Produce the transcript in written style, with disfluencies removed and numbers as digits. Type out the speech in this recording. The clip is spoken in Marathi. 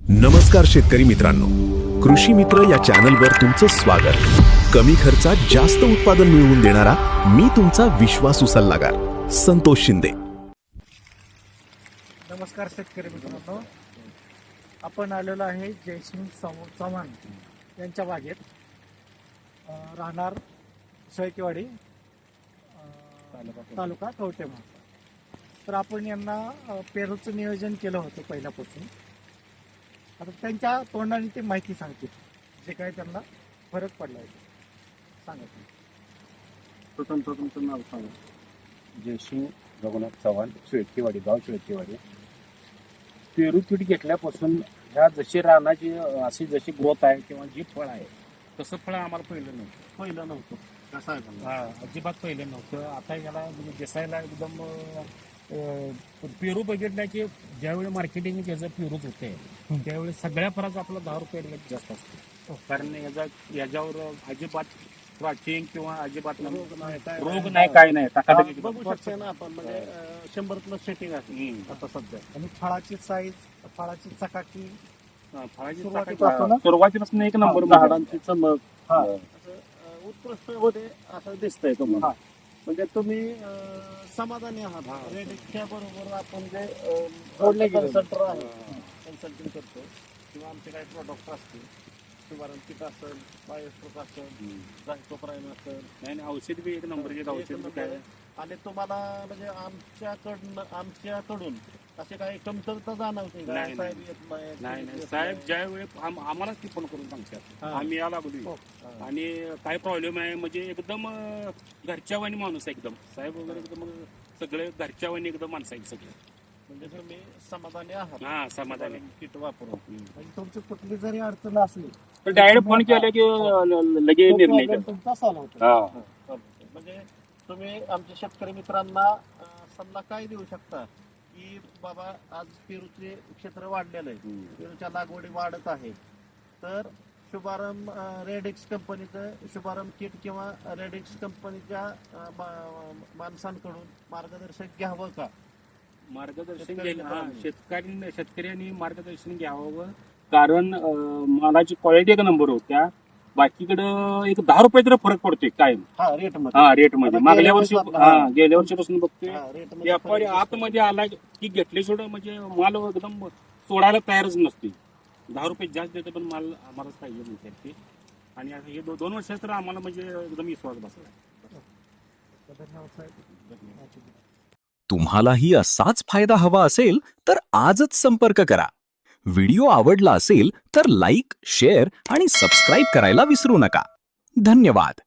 नमस्कार शेतकरी मित्रांनो, कृषी मित्र या चॅनलवर तुमचं स्वागत। कमी खर्चात जास्त उत्पादन मिळवून देणारा मी तुमचा विश्वासू सल्लागार संतोष शिंदे। नमस्कार शेतकरी मित्रांनो, आपण आलेलो आहे जयसिंग चव्हाण यांच्या बागेत, राहणार शेळकेवाडी, तालुका कवठेमहांकाळ। तर आपण यांना पेरूचं नियोजन केलं होतं पहिल्यापासून। आता त्यांच्या तोंडाने ते माहिती सांगतील जे काय त्यांना फरक पडला आहे सांगा। स्वतंत्र तुमचं नाव सांगा। जयसिंग रघुनाथ चव्हाण, शेळकेवाडी, गाव शेळकेवाडी। पेरू किट घेतल्यापासून ह्या जशी रानाची अशी जशी ग्रोथ आहे किंवा जी फळ आहे तसं फळ आम्हाला पहिलं नव्हतं कसं आहे अजिबात पहिलं नव्हतं। आता याला म्हणजे दिसायला एकदम पेरू बघितला की ज्यावेळी मार्केटिंग त्याचं पेरूच होते त्यावेळी सगळ्या फळाच आपला 10 रुपये जास्त असतो, कारण याच्यावर अजिबात क्रॉचिंग किंवा अजिबात रोग नाही, काय नाही। बघू शकतो ना आपण, म्हणजे 100+ सेटिंग आहे आता सध्या। आणि फळाची साईज, फळाची चकाकी, फळाची सुरुवातीपासून सुरुवातीपासून एक नंबर झाडांची चमक उत्कृष्ट होते असं दिसतंय तुम्हाला। म्हणजे तुम्ही समाधानी आहात। रेडिक्सच्या बरोबर आपण जे कन्सल्टर आहे, कन्सल्टिंग करतो किंवा आमचे काही प्रोडक्ट असतील, शुभारंभ किट असेल, बायोस्ट्रोक असेल, जायटोप्राईम असेल, नाही औषध बी एक नंबर औषध काय। आणि तुम्हाला म्हणजे आमच्याकडून असे काही कमतरता जाणवते का? नाही, साहेब येत नाही नाही, साहेब ज्या वेळी आम्हालाच ती फोन करून सांगतात, आम्ही या लागलो आणि काय प्रॉब्लेम आहे म्हणजे एकदम घरच्या वाणी माणूस आहे एकदम, साहेब वगैरे एकदम सगळे घरच्या वाणी एकदम माणसं आहेत सगळे। म्हणजे तुम्ही समाधानी आहात हा समाधानी किट वापरून। आणि तुमची कुठली जरी अडचण असली तर डायरेक्ट फोन केला की लगेच निर्णय प्रॉब्लेम तुमचा सॉल्व्ह होतो। हा म्हणजे तुम्ही आमच्या शेतकरी मित्रांना सल्ला काय देऊ शकता की बाबा आज पेरूचे क्षेत्र वाढलेलं आहे, पेरूच्या लागवडी वाढत आहे, तर शुभारंभ रेडिक्स कंपनीचं शुभारंभ किट किंवा रेडिक्स कंपनीच्या माणसांकडून मार्गदर्शन घ्यावं का? मार्गदर्शन शेतकऱ्यांनी मार्गदर्शन घ्यावं, कारण मालाची क्वालिटी एक नंबर होत्या, बाकीकडं एक 10 रुपये तरी फरक पडतोय कायम रेट रेट मध्ये। मागल्या वर्षी गेल्या वर्षीपासून बघतोय रेट व्यापारी आतमध्ये आला की घेतले सोड म्हणजे माल एकदम सोडायला तयारच नसते। 10 रुपये जास्त देते पण माल आम्हालाच पाहिजे म्हणतात ते। आणि आता हे 2 वर्ष तर आम्हाला म्हणजे एकदम विश्वास बसला। धन्यवाद साहेब। तुम्हालाही असाच फायदा हवा असेल तर आजच संपर्क करा। व्हिडिओ आवडला असेल तर लाईक, शेअर आणि सबस्क्राईब करायला विसरू नका। धन्यवाद।